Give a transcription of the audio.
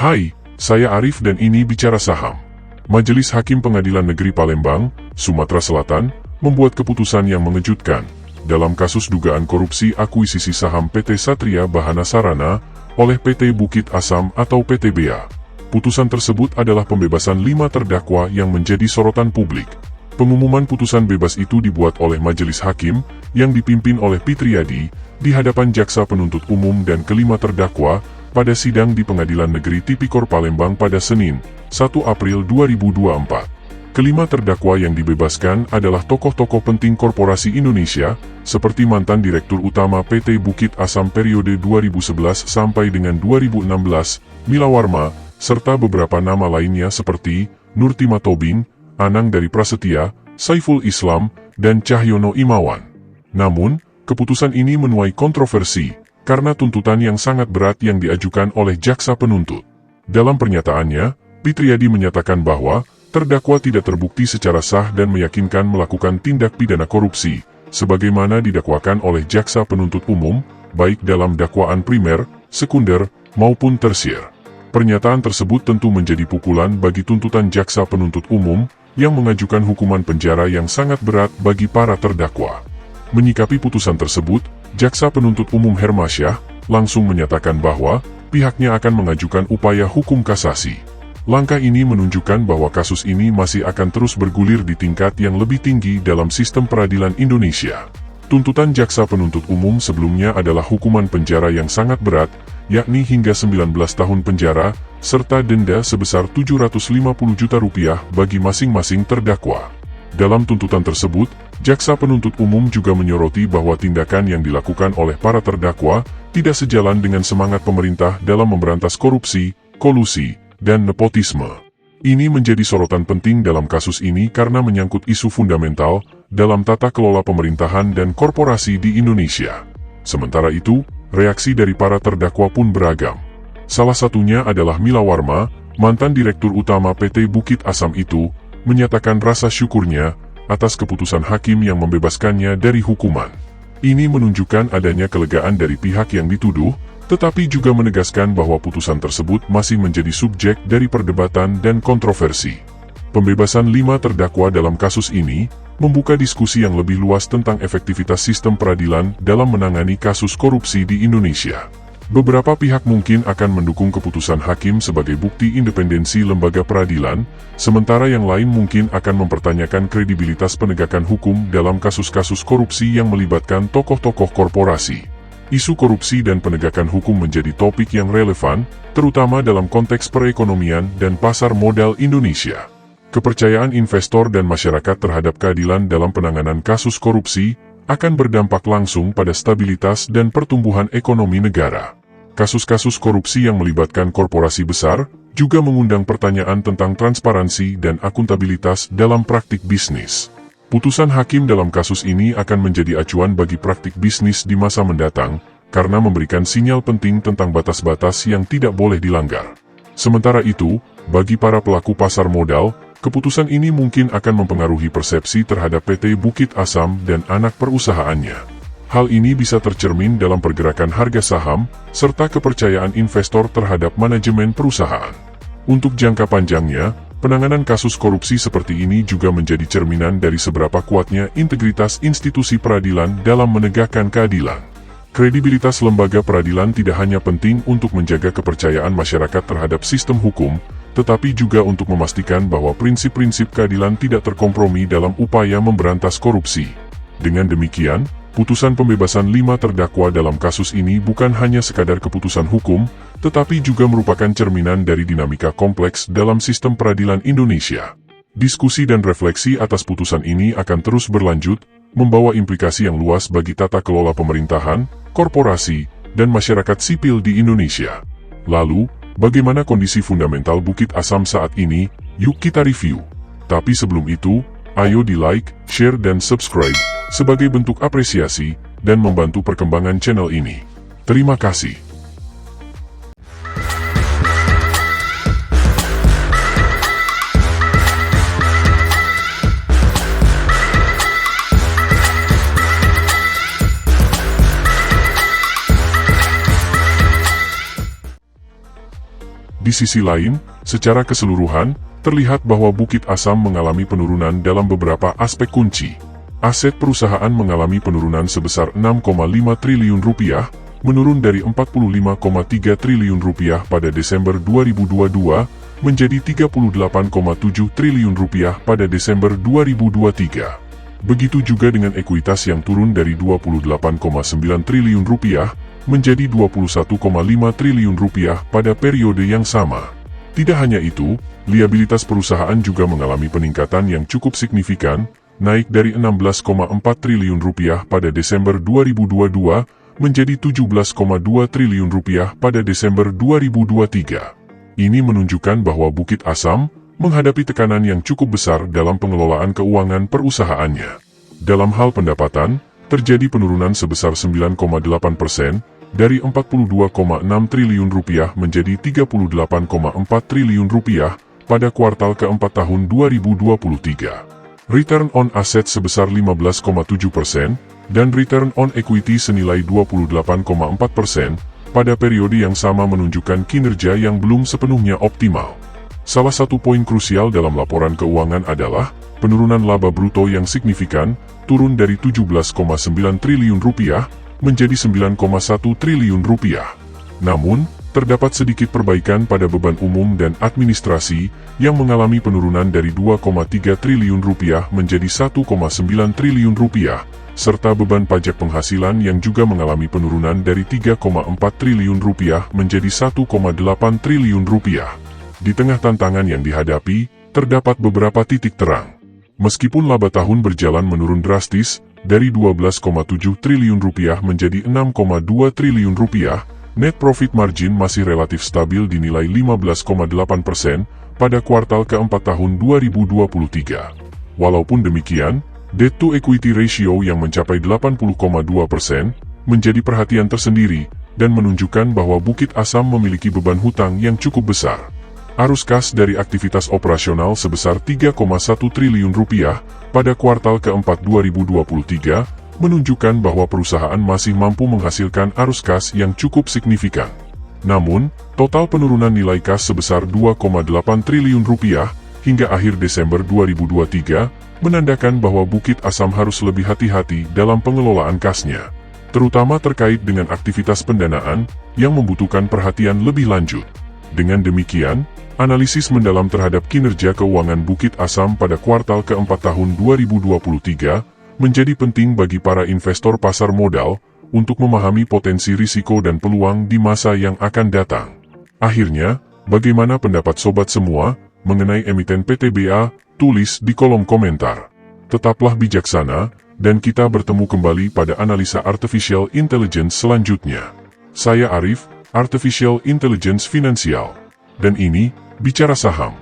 Hai, saya Arif dan ini Bicara Saham. Majelis Hakim Pengadilan Negeri Palembang, Sumatera Selatan, membuat keputusan yang mengejutkan dalam kasus dugaan korupsi akuisisi saham PT Satria Bahana Sarana oleh PT Bukit Asam atau PT BA. Putusan tersebut adalah pembebasan 5 terdakwa yang menjadi sorotan publik. Pengumuman putusan bebas itu dibuat oleh Majelis Hakim yang dipimpin oleh Pitriyadi di hadapan Jaksa Penuntut Umum dan kelima terdakwa pada sidang di Pengadilan Negeri Tipikor Palembang pada Senin, 1 April 2024. Kelima terdakwa yang dibebaskan adalah tokoh-tokoh penting korporasi Indonesia, seperti mantan Direktur Utama PT Bukit Asam periode 2011 sampai dengan 2016, Mila Warma, serta beberapa nama lainnya seperti Nurtima Tobing, Anang dari Prasetya, Saiful Islam, dan Cahyono Imawan. Namun, keputusan ini menuai kontroversi, karena tuntutan yang sangat berat yang diajukan oleh jaksa penuntut. Dalam pernyataannya, Pitriyadi menyatakan bahwa terdakwa tidak terbukti secara sah dan meyakinkan melakukan tindak pidana korupsi, sebagaimana didakwakan oleh jaksa penuntut umum, baik dalam dakwaan primer, sekunder, maupun tersier. Pernyataan tersebut tentu menjadi pukulan bagi tuntutan jaksa penuntut umum, yang mengajukan hukuman penjara yang sangat berat bagi para terdakwa. Menyikapi putusan tersebut, jaksa penuntut umum Hermasyah langsung menyatakan bahwa pihaknya akan mengajukan upaya hukum kasasi. Langkah ini menunjukkan bahwa kasus ini masih akan terus bergulir di tingkat yang lebih tinggi dalam sistem peradilan Indonesia. Tuntutan jaksa penuntut umum sebelumnya adalah hukuman penjara yang sangat berat, yakni hingga 19 tahun penjara, serta denda sebesar Rp750 juta bagi masing-masing terdakwa. Dalam tuntutan tersebut, jaksa penuntut umum juga menyoroti bahwa tindakan yang dilakukan oleh para terdakwa tidak sejalan dengan semangat pemerintah dalam memberantas korupsi, kolusi, dan nepotisme. Ini menjadi sorotan penting dalam kasus ini karena menyangkut isu fundamental dalam tata kelola pemerintahan dan korporasi di Indonesia. Sementara itu, reaksi dari para terdakwa pun beragam. Salah satunya adalah Mila Warma, mantan Direktur Utama PT Bukit Asam itu, menyatakan rasa syukurnya atas keputusan hakim yang membebaskannya dari hukuman. Ini menunjukkan adanya kelegaan dari pihak yang dituduh, tetapi juga menegaskan bahwa putusan tersebut masih menjadi subjek dari perdebatan dan kontroversi. Pembebasan 5 terdakwa dalam kasus ini membuka diskusi yang lebih luas tentang efektivitas sistem peradilan dalam menangani kasus korupsi di Indonesia. Beberapa pihak mungkin akan mendukung keputusan hakim sebagai bukti independensi lembaga peradilan, sementara yang lain mungkin akan mempertanyakan kredibilitas penegakan hukum dalam kasus-kasus korupsi yang melibatkan tokoh-tokoh korporasi. Isu korupsi dan penegakan hukum menjadi topik yang relevan, terutama dalam konteks perekonomian dan pasar modal Indonesia. Kepercayaan investor dan masyarakat terhadap keadilan dalam penanganan kasus korupsi akan berdampak langsung pada stabilitas dan pertumbuhan ekonomi negara. Kasus-kasus korupsi yang melibatkan korporasi besar juga mengundang pertanyaan tentang transparansi dan akuntabilitas dalam praktik bisnis. Putusan hakim dalam kasus ini akan menjadi acuan bagi praktik bisnis di masa mendatang, karena memberikan sinyal penting tentang batas-batas yang tidak boleh dilanggar. Sementara itu, bagi para pelaku pasar modal, keputusan ini mungkin akan mempengaruhi persepsi terhadap PT Bukit Asam dan anak perusahaannya. Hal ini bisa tercermin dalam pergerakan harga saham, serta kepercayaan investor terhadap manajemen perusahaan. Untuk jangka panjangnya, penanganan kasus korupsi seperti ini juga menjadi cerminan dari seberapa kuatnya integritas institusi peradilan dalam menegakkan keadilan. Kredibilitas lembaga peradilan tidak hanya penting untuk menjaga kepercayaan masyarakat terhadap sistem hukum, tetapi juga untuk memastikan bahwa prinsip-prinsip keadilan tidak terkompromi dalam upaya memberantas korupsi. Dengan demikian, putusan pembebasan 5 terdakwa dalam kasus ini bukan hanya sekadar keputusan hukum, tetapi juga merupakan cerminan dari dinamika kompleks dalam sistem peradilan Indonesia. Diskusi dan refleksi atas putusan ini akan terus berlanjut, membawa implikasi yang luas bagi tata kelola pemerintahan, korporasi, dan masyarakat sipil di Indonesia. Lalu, bagaimana kondisi fundamental Bukit Asam saat ini? Yuk kita review. Tapi sebelum itu, ayo di like, share dan subscribe, sebagai bentuk apresiasi, dan membantu perkembangan channel ini. Terima kasih. Di Di sisi lain, secara keseluruhan, terlihat bahwa Bukit Asam mengalami penurunan dalam beberapa aspek kunci. Aset perusahaan mengalami penurunan sebesar 6,5 triliun rupiah, menurun dari 45,3 triliun rupiah pada Desember 2022 menjadi 38,7 triliun rupiah pada Desember 2023. Begitu juga dengan ekuitas yang turun dari 28,9 triliun rupiah menjadi 21,5 triliun rupiah pada periode yang sama. Tidak hanya itu, liabilitas perusahaan juga mengalami peningkatan yang cukup signifikan, naik dari 16,4 triliun rupiah pada Desember 2022 menjadi 17,2 triliun rupiah pada Desember 2023. Ini menunjukkan bahwa Bukit Asam menghadapi tekanan yang cukup besar dalam pengelolaan keuangan perusahaannya. Dalam hal pendapatan, terjadi penurunan sebesar 9,8% dari 42,6 triliun rupiah menjadi 38,4 triliun rupiah pada kuartal keempat tahun 2023. Return on asset sebesar 15,7% dan return on equity senilai 28,4% pada periode yang sama menunjukkan kinerja yang belum sepenuhnya optimal. Salah satu poin krusial dalam laporan keuangan adalah penurunan laba bruto yang signifikan, turun dari 17,9 triliun rupiah menjadi 9,1 triliun rupiah. Namun, terdapat sedikit perbaikan pada beban umum dan administrasi yang mengalami penurunan dari 2,3 triliun rupiah menjadi 1,9 triliun rupiah, serta beban pajak penghasilan yang juga mengalami penurunan dari 3,4 triliun rupiah menjadi 1,8 triliun rupiah. Di tengah tantangan yang dihadapi, terdapat beberapa titik terang. Meskipun laba tahun berjalan menurun drastis, dari 12,7 triliun rupiah menjadi 6,2 triliun rupiah, net profit margin masih relatif stabil di nilai 15,8% pada kuartal keempat tahun 2023. Walaupun demikian, debt to equity ratio yang mencapai 80,2% menjadi perhatian tersendiri dan menunjukkan bahwa Bukit Asam memiliki beban hutang yang cukup besar. Arus kas dari aktivitas operasional sebesar 3,1 triliun rupiah pada kuartal keempat 2023 menunjukkan bahwa perusahaan masih mampu menghasilkan arus kas yang cukup signifikan. Namun, total penurunan nilai kas sebesar 2,8 triliun rupiah hingga akhir Desember 2023 menandakan bahwa Bukit Asam harus lebih hati-hati dalam pengelolaan kasnya, terutama terkait dengan aktivitas pendanaan yang membutuhkan perhatian lebih lanjut. Dengan demikian, analisis mendalam terhadap kinerja keuangan Bukit Asam pada kuartal keempat tahun 2023 menjadi penting bagi para investor pasar modal untuk memahami potensi risiko dan peluang di masa yang akan datang. Akhirnya, bagaimana pendapat sobat semua mengenai emiten PTBA? Tulis di kolom komentar. Tetaplah bijaksana, dan kita bertemu kembali pada analisa Artificial Intelligence selanjutnya. Saya Arif, Artificial Intelligence Finansial. Dan ini, Bicara Saham.